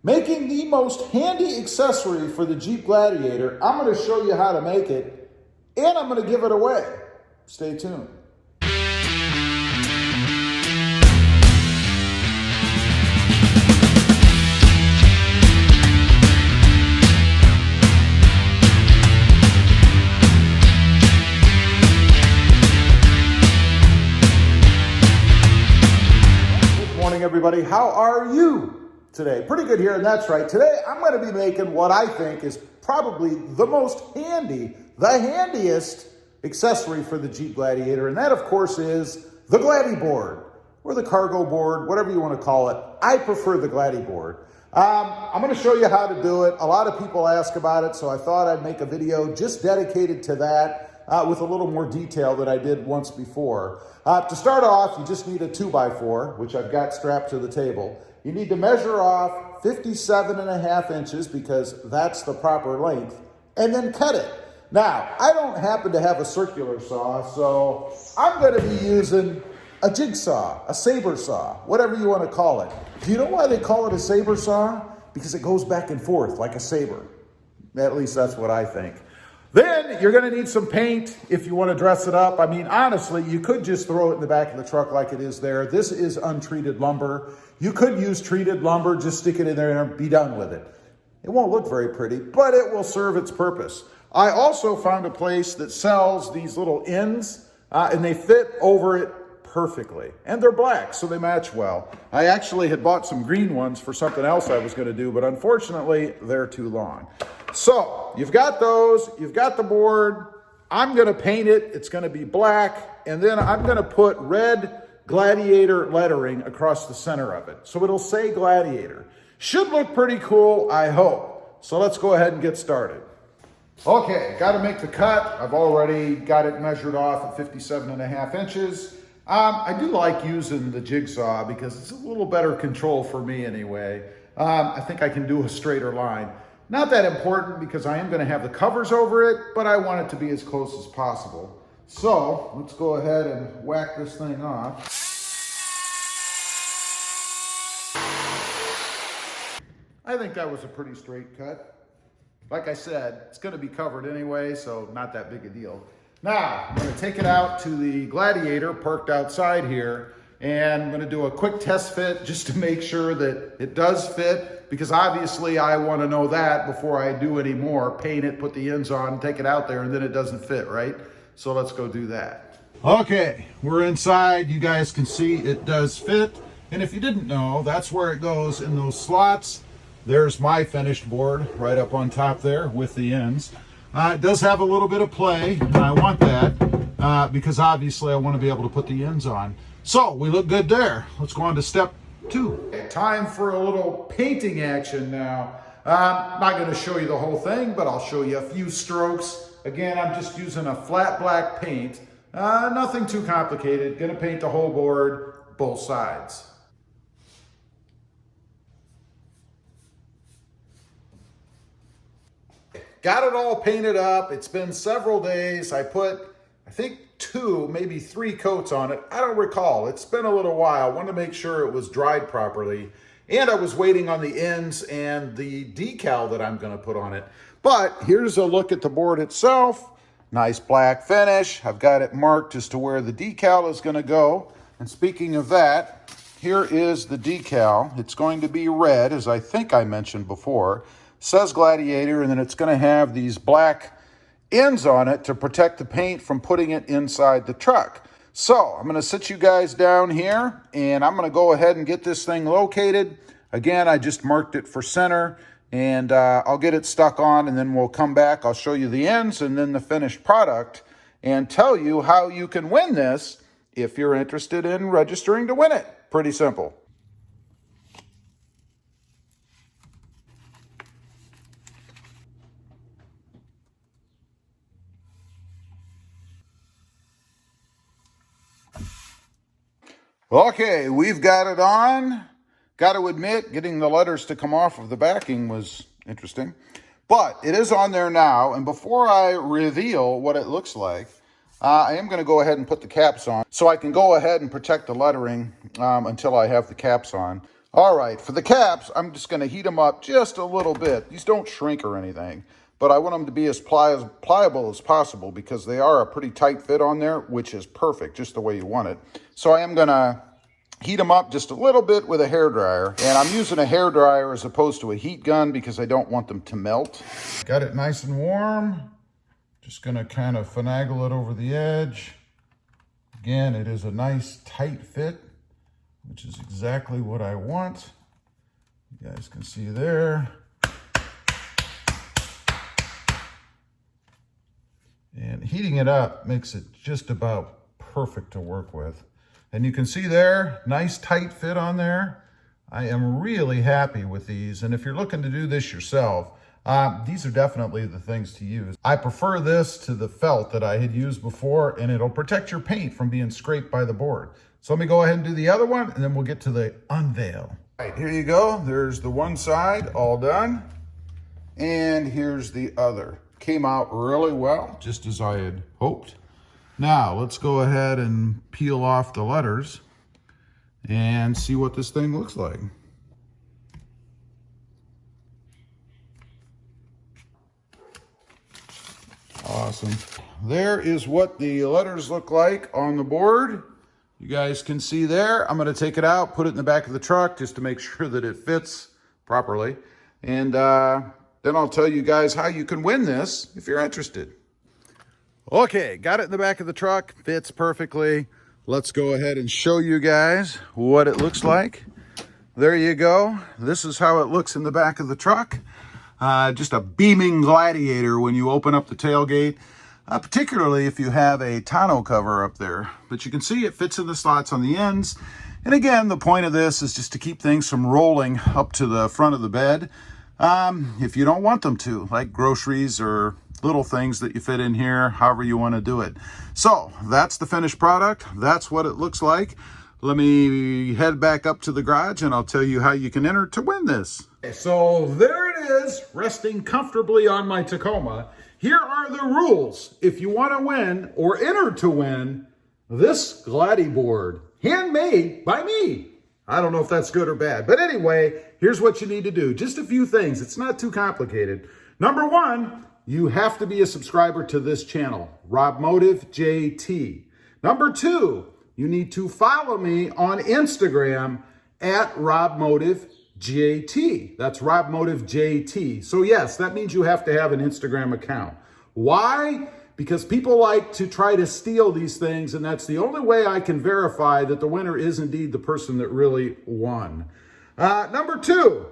Making the most handy accessory for the Jeep Gladiator. I'm going to show you how to make it, and I'm going to give it away. Stay tuned. Good morning, everybody. How are you today? Pretty good here, and that's right. Today, I'm going to be making what I think is probably the most handy, the handiest accessory for the Jeep Gladiator, and that, of course, is the Gladdy board, or the cargo board, whatever you want to call it. I prefer the Gladdy board. I'm going to show you how to do it. A lot of people ask about it, so I thought I'd make a video just dedicated to that with a little more detail than I did once before. To start off, you just need a 2x4, which I've got strapped to the table. You need to measure off 57.5 inches because that's the proper length, and then cut it. Now, I don't happen to have a circular saw, so I'm going to be using a jigsaw, a saber saw, whatever you want to call it. Do you know why they call it a saber saw? Because it goes back and forth like a saber. At least that's what I think. Then you're going to need some paint if you want to dress it up. I mean, honestly, you could just throw it in the back of the truck like it is there. This is untreated lumber. You could use treated lumber, just stick it in there and be done with it. It won't look very pretty, but it will serve its purpose. I also found a place that sells these little ends, and they fit over it perfectly. And they're black, so they match well. I actually had bought some green ones for something else I was going to do, but unfortunately, they're too long. So, you've got those, you've got the board. I'm going to paint it. It's going to be black, and then I'm going to put red Gladiator lettering across the center of it. So it'll say Gladiator. Should look pretty cool, I hope. So let's go ahead and get started. Okay, got to make the cut. I've already got it measured off at 57.5 inches. I do like using the jigsaw because it's a little better control for me anyway. I think I can do a straighter line. Not that important because I am going to have the covers over it, but I want it to be as close as possible. So let's go ahead and whack this thing off. I think that was a pretty straight cut. Like I said, it's going to be covered anyway, so not that big a deal. Now, I'm going to take it out to the Gladiator parked outside here, and I'm going to do a quick test fit just to make sure that it does fit, because obviously I want to know that before I do any more. Paint it, put the ends on, take it out there, and then it doesn't fit, right? So let's go do that. Okay, we're inside. You guys can see it does fit. And if you didn't know, that's where it goes in those slots. There's my finished board right up on top there with the ends. It does have a little bit of play, and I want that because obviously I want to be able to put the ends on. So we look good there. Let's go on to step 2. Time for a little painting action now. I'm not going to show you the whole thing, but I'll show you a few strokes. Again, I'm just using a flat black paint. Nothing too complicated. Going to paint the whole board, both sides. Got it all painted up. It's been several days. I put, I think, 2, maybe 3 coats on it. I don't recall. It's been a little while. I wanted to make sure it was dried properly. And I was waiting on the ends and the decal that I'm going to put on it. But here's a look at the board itself. Nice black finish. I've got it marked as to where the decal is going to go. And speaking of that, here is the decal. It's going to be red, as I think I mentioned before. Says Gladiator, and then it's going to have these black ends on it to protect the paint from putting it inside the truck. So I'm going to sit you guys down here, and I'm going to go ahead and get this thing located. Again, I just marked it for center, and I'll get it stuck on, and then we'll come back. I'll show you the ends and then the finished product and tell you how you can win this if you're interested in registering to win it. Pretty simple. Okay, we've got it on. Got to admit, getting the letters to come off of the backing was interesting. But it is on there now, and before I reveal what it looks like, I am going to go ahead and put the caps on so I can go ahead and protect the lettering until I have the caps on. All right, for the caps, I'm just going to heat them up just a little bit. These don't shrink or anything, but I want them to be as pliable as possible because they are a pretty tight fit on there, which is perfect, just the way you want it. So I am going to heat them up just a little bit with a hairdryer, and I'm using a hairdryer as opposed to a heat gun because I don't want them to melt. Got it nice and warm. Just going to kind of finagle it over the edge. Again, it is a nice tight fit, which is exactly what I want. You guys can see there. And heating it up makes it just about perfect to work with. And you can see there, nice tight fit on there. I am really happy with these. And if you're looking to do this yourself, these are definitely the things to use. I prefer this to the felt that I had used before, and it'll protect your paint from being scraped by the board. So let me go ahead and do the other one, and then we'll get to the unveil. All right, here you go. There's the one side all done. And here's the other. Came out really well, just as I had hoped. Now, let's go ahead and peel off the letters and see what this thing looks like. Awesome. There is what the letters look like on the board. You guys can see there. I'm going to take it out, put it in the back of the truck just to make sure that it fits properly. And then I'll tell you guys how you can win this if you're interested. Okay, got it in the back of the truck. Fits perfectly. Let's go ahead and show you guys what it looks like. There you go. This is how it looks in the back of the truck. Just a beaming Gladiator when you open up the tailgate, particularly if you have a tonneau cover up there. But you can see it fits in the slots on the ends. And again, the point of this is just to keep things from rolling up to the front of the bed if you don't want them to, like groceries or little things that you fit in here, however you want to do it. So that's the finished product. That's what it looks like. Let me head back up to the garage and I'll tell you how you can enter to win this. So there it is, resting comfortably on my Tacoma. Here are the rules if you want to win or enter to win this Gladdy board, handmade by me. I don't know if that's good or bad, but anyway, here's what you need to do. Just a few things. It's not too complicated. Number one, you have to be a subscriber to this channel, Rob Motive JT. Number two, you need to follow me on Instagram at Rob Motive JT. That's Rob Motive JT. So yes, that means you have to have an Instagram account. Why? Because people like to try to steal these things, and that's the only way I can verify that the winner is indeed the person that really won. Number two,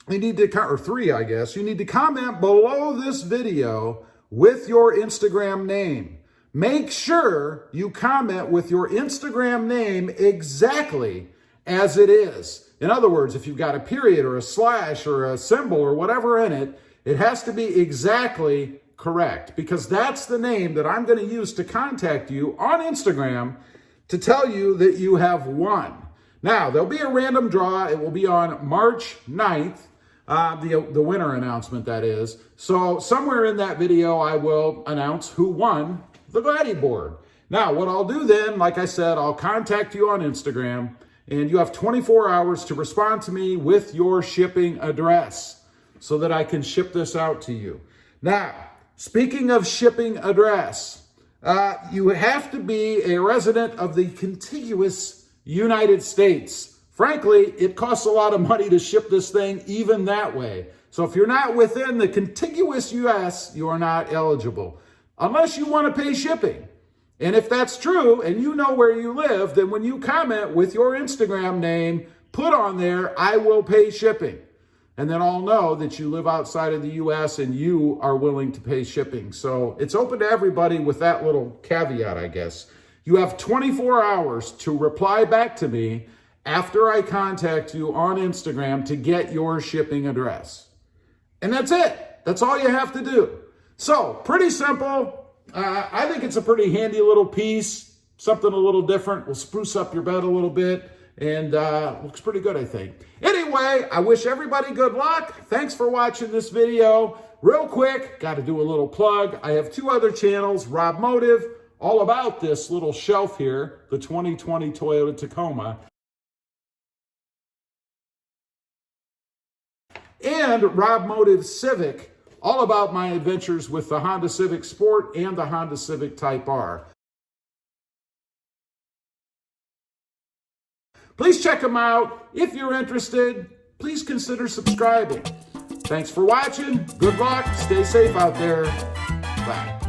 you need to, or three, I guess, you need to comment below this video with your Instagram name. Make sure you comment with your Instagram name exactly as it is. In other words, if you've got a period or a slash or a symbol or whatever in it, it has to be exactly correct, because that's the name that I'm going to use to contact you on Instagram to tell you that you have won. Now, there'll be a random draw. It will be on March 9th, the winner announcement, that is. So somewhere in that video, I will announce who won the Gladdy board. Now, what I'll do then, like I said, I'll contact you on Instagram, and you have 24 hours to respond to me with your shipping address so that I can ship this out to you. Now, speaking of shipping address, you have to be a resident of the contiguous United States. Frankly, it costs a lot of money to ship this thing even that way. So if you're not within the contiguous US, you are not eligible, unless you want to pay shipping. And if that's true, and you know where you live, then when you comment with your Instagram name, put on there, I will pay shipping. And then I'll know that you live outside of the US and you are willing to pay shipping. So it's open to everybody with that little caveat, I guess. You have 24 hours to reply back to me after I contact you on Instagram to get your shipping address. And that's it. That's all you have to do. So pretty simple. I think it's a pretty handy little piece, something a little different. Will spruce up your bed a little bit, and looks pretty good, I think. Anyway, I wish everybody good luck. Thanks for watching this video. Real quick, got to do a little plug. I have two other channels, Rob Motive, all about this little shelf here, the 2020 Toyota Tacoma. and Rob Motive Civic, all about my adventures with the Honda Civic Sport and the Honda Civic Type R. Please check them out. If you're interested, please consider subscribing. Thanks for watching. Good luck. Stay safe out there. Bye.